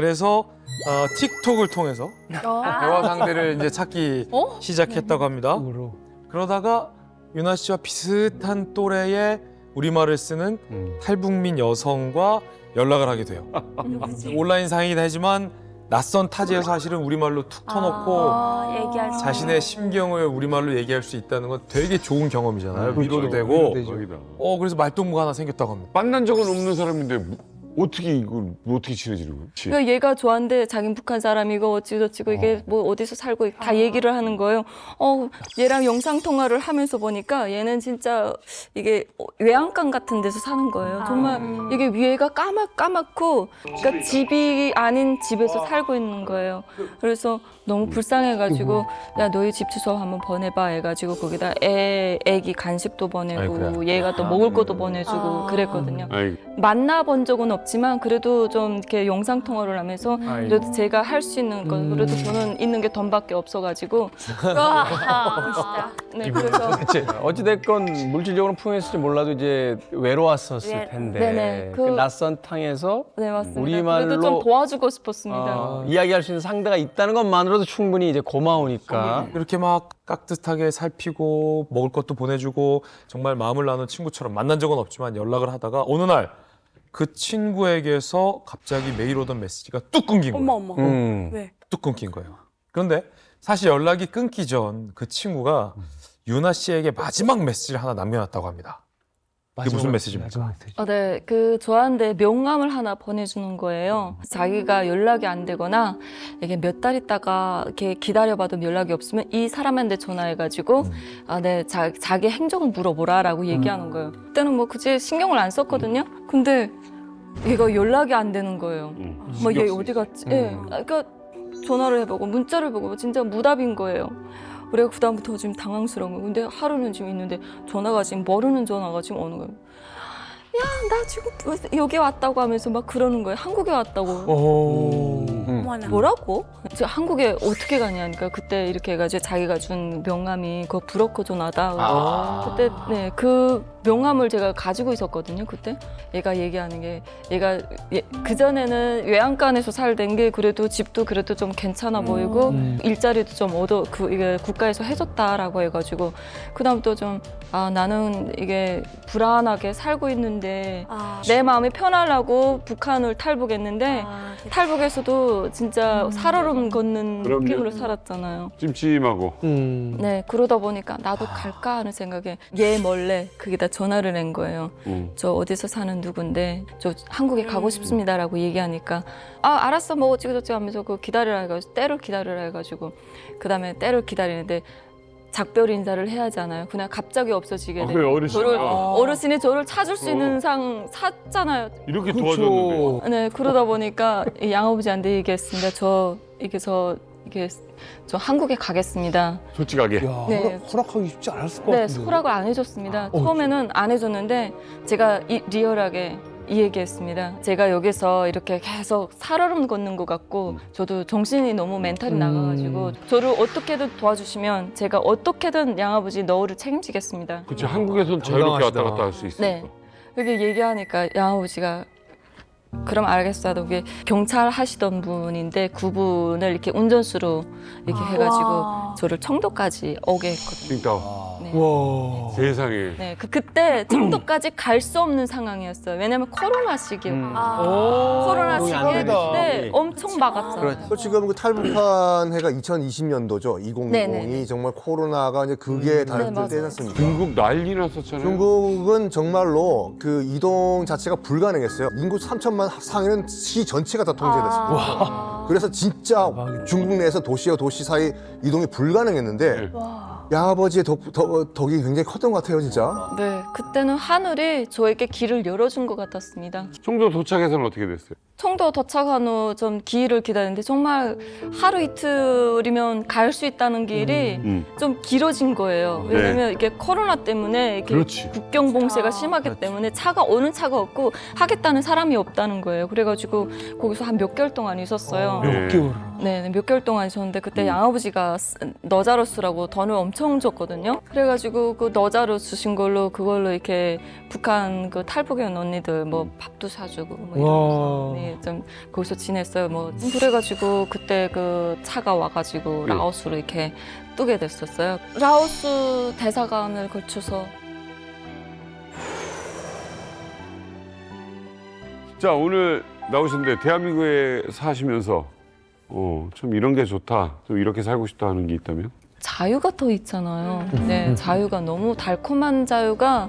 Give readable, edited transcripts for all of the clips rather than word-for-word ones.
그래서 틱톡을 통해서 대화 상대를 이제 찾기 시작했다고 합니다. 그러다가 유나 씨와 비슷한 또래의 우리말을 쓰는 탈북민 여성과 연락을 하게 돼요. 온라인 상이긴 하지만 낯선 타지에서 사실은 우리말로 툭 터놓고 얘기할 수 자신의 심경을 우리말로 얘기할 수 있다는 건 되게 좋은 경험이잖아요. 위로도 되고. 그래서 말동무가 하나 생겼다고 합니다. 만난 적은 없는 사람인데 어떻게 친해지는 거예요? 그러니까 얘가 좋아하는데 자긴 북한 사람이고 어찌저찌고 이게 뭐 어디서 살고 다 얘기를 하는 거예요. 얘랑 영상 통화를 하면서 보니까 얘는 진짜 이게 외양간 같은 데서 사는 거예요. 정말 이게 위에가 까맣고 그러니까 집이 아닌 집에서 살고 있는 거예요. 그래서 너무 불쌍해가지고 야 너희 집 주소 한번 보내봐 해가지고 거기다 애기 간식도 보내고 아이고야. 얘가 또 먹을 것도 보내주고 그랬거든요. 아이, 만나본 적은 없지만 그래도 좀 이렇게 영상 통화를 하면서 그래도 제가 할 수 있는 건 그래도 저는 있는 게 돈밖에 없어가지고 네 그래서 어찌됐건 물질적으로 풍요했을지 몰라도 이제 외로웠었을 텐데 네네. 그 낯선 땅에서 네 맞습니다. 우리말로 그래도 좀 도와주고 싶었습니다. 이야기할 수 있는 상대가 있다는 것만으로도 충분히 이제 고마우니까 이렇게 막 깍듯하게 살피고 먹을 것도 보내주고 정말 마음을 나눈 친구처럼 만난 적은 없지만 연락을 하다가 어느 날 그 친구에게서 갑자기 매일 오던 메시지가 뚝 끊긴 거예요. 어머. 왜? 뚝 끊긴 거예요. 그런데 사실 연락이 끊기 전 그 친구가 유나 씨에게 마지막 메시지를 하나 남겨놨다고 합니다. 그게 무슨 메시지입니까? 네, 그 저한테 명함을 하나 보내주는 거예요. 자기가 연락이 안 되거나 이게 몇 달 있다가 이렇게 기다려봐도 연락이 없으면 이 사람한테 전화해가지고 네, 자기 행적을 물어보라라고 얘기하는 거예요. 그때는 뭐 굳이 신경을 안 썼거든요. 근데 얘가 연락이 안 되는 거예요. 뭐 얘 어디 갔지? 예, 그러니까 전화를 해보고 문자를 보고 진짜 무답인 거예요. 그래서 그다음부터 지금 당황스러운 거예요. 근데 하루는 지금 있는데 전화가 지금 모르는 전화가 지금 오는 거예요. 야, 나 지금 여기 왔다고 하면서 막 그러는 거예요. 한국에 왔다고. 뭐라고? 저 한국에 어떻게 가냐니까 그때 이렇게 해가지고 자기가 준 명함이 그거 불어커존하다. 그때 네, 그 명함을 제가 가지고 있었거든요. 그때 얘가 얘기하는 게 얘가 그 전에는 외양간에서 살던 게 그래도 집도 그래도 좀 괜찮아 보이고 일자리도 좀 이게 국가에서 해줬다라고 해가지고 그다음부터 좀 나는 이게 불안하게 살고 있는데 내 마음이 편하려고 북한을 탈북했는데 탈북에서도 진짜 살얼음 걷는 그럼요. 느낌으로 살았잖아요. 찜찜하고. 네, 그러다 보니까 나도 갈까 하는 생각에 얘 몰래 그게다 전화를 낸 거예요. 저 어디서 사는 누군데 저 한국에 가고 싶습니다라고 얘기하니까 알았어 뭐 어찌저찌 하면서 그 기다리라 해가지고 때를 기다리라 해가지고 그다음에 때를 기다리는데 작별 인사를 해야 하잖아요. 그냥 갑자기 없어지게 그래, 어르신. 어르신이 저를 찾을 수 있는 상 샀잖아요. 이렇게 도와줬는데. 네, 그러다 보니까 이 양아버지한테 얘기했습니다. 저 한국에 가겠습니다. 솔직하게. 네. 허락하기 쉽지 않았을 것 네, 같은데. 허락을 안 해줬습니다. 처음에는 안 해줬는데 제가 리얼하게 이 얘기했습니다. 제가 여기서 이렇게 계속 살얼음 걷는 것 같고 저도 정신이 너무 멘탈이 나가가지고 저를 어떻게든 도와주시면 제가 어떻게든 양아버지 너를 책임지겠습니다. 그치, 한국에선 자유롭게 왔다 갔다 할 수 있으니까. 네. 그렇게 얘기하니까 양아버지가 그럼 알겠어. 그게 경찰 하시던 분인데 그분을 이렇게 운전수로 이렇게 해가지고 저를 청도까지 오게 했거든요. 칭따오. 네. 와. 세상에. 네, 그때 청도까지 갈 수 없는 상황이었어요. 왜냐면 코로나 시기였거든요. 코로나 이동이 안 시기에 되니까. 그때 엄청 막았잖아요. 지금 그 탈북한 해가 2020년도죠. 2020이 네네네. 정말 코로나가 이제 극에 달할 맞아요. 때지 않습니까? 중국 난리 났었잖아요. 중국은 정말로 그 이동 자체가 불가능했어요. 인구 3천만 상에는 시 전체가 다 통제됐습니다. 그래서 진짜 중국 내에서 도시와 도시 사이 이동이 불가능했는데 양아버지의 덕이 굉장히 컸던 것 같아요, 진짜. 네, 그때는 하늘이 저에게 길을 열어준 것 같았습니다. 청도 도착해서는 어떻게 됐어요? 청도 도착한 후 좀 길을 기다리는데 정말 하루 이틀이면 갈 수 있다는 길이 좀 길어진 거예요. 왜냐면 이게 코로나 때문에 이렇게 그렇지. 국경 봉쇄가 심하기 때문에 차가 오는 차가 없고 하겠다는 사람이 없다는 거예요. 그래가지고 거기서 한 몇 개월 동안 있었어요. 몇 개월. 네, 몇 개월 동안 있었는데 그때 양아버지가 너자로스라고 돈을 엄청 줬거든요. 그래가지고 그 너자로스 주신 그걸로 이렇게 북한 그 탈북해 온 언니들 뭐 밥도 사주고 뭐 이런 거. 네, 많이 좀 거기서 지냈어요. 뭐 그래가지고 그때 그 차가 와가지고 라오스로 이렇게 뜨게 됐었어요. 라오스 대사관을 거쳐서. 자, 오늘 나오셨는데 대한민국에 사시면서 좀 이런 게 좋다, 좀 이렇게 살고 싶다 하는 게 있다면? 자유가 더 있잖아요. 네, 자유가 너무 달콤한 자유가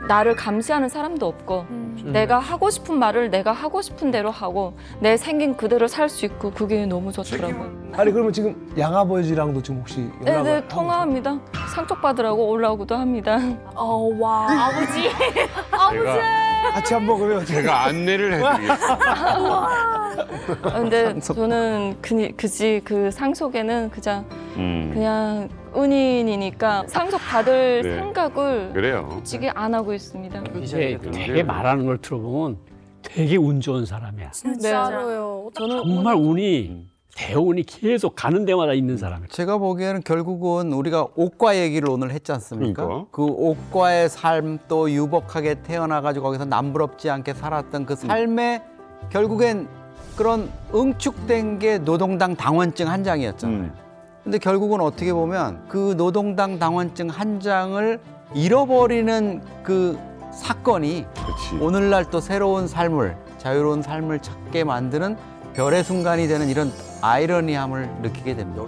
나를 감시하는 사람도 없고 내가 하고 싶은 말을 내가 하고 싶은 대로 하고 내 생긴 그대로 살 수 있고 그게 너무 좋더라고요. 아니 그러면 지금 양아버지랑도 지금 혹시 연락을 네, 하고 통화합니다. 상쪽 받으라고 올라오기도 합니다. 와. 아버지. 같이 한번 그러면 제가 안내를 해드리겠습니다. 근데 저는 그 상속에는 그냥 은인이니까 상속 받을 네. 생각을 그래요. 솔직히 안 하고 있습니다. 이제 되게 말하는 걸 들어보면 되게 운 좋은 사람이야. 진짜로요. 저는 정말 운이 대운이 계속 가는 데마다 있는 사람이야. 제가 보기에는 결국은 우리가 옥과 얘기를 오늘 했지 않습니까? 그러니까. 그 옥과의 삶 또 유복하게 태어나가지고 거기서 남부럽지 않게 살았던 그 삶에 결국엔 그런 응축된 게 노동당 당원증 한 장이었잖아요. 근데 결국은 어떻게 보면 그 노동당 당원증 한 장을 잃어버리는 그 사건이 그렇지. 오늘날 또 새로운 삶을, 자유로운 삶을 찾게 만드는 별의 순간이 되는 이런 아이러니함을 느끼게 됩니다.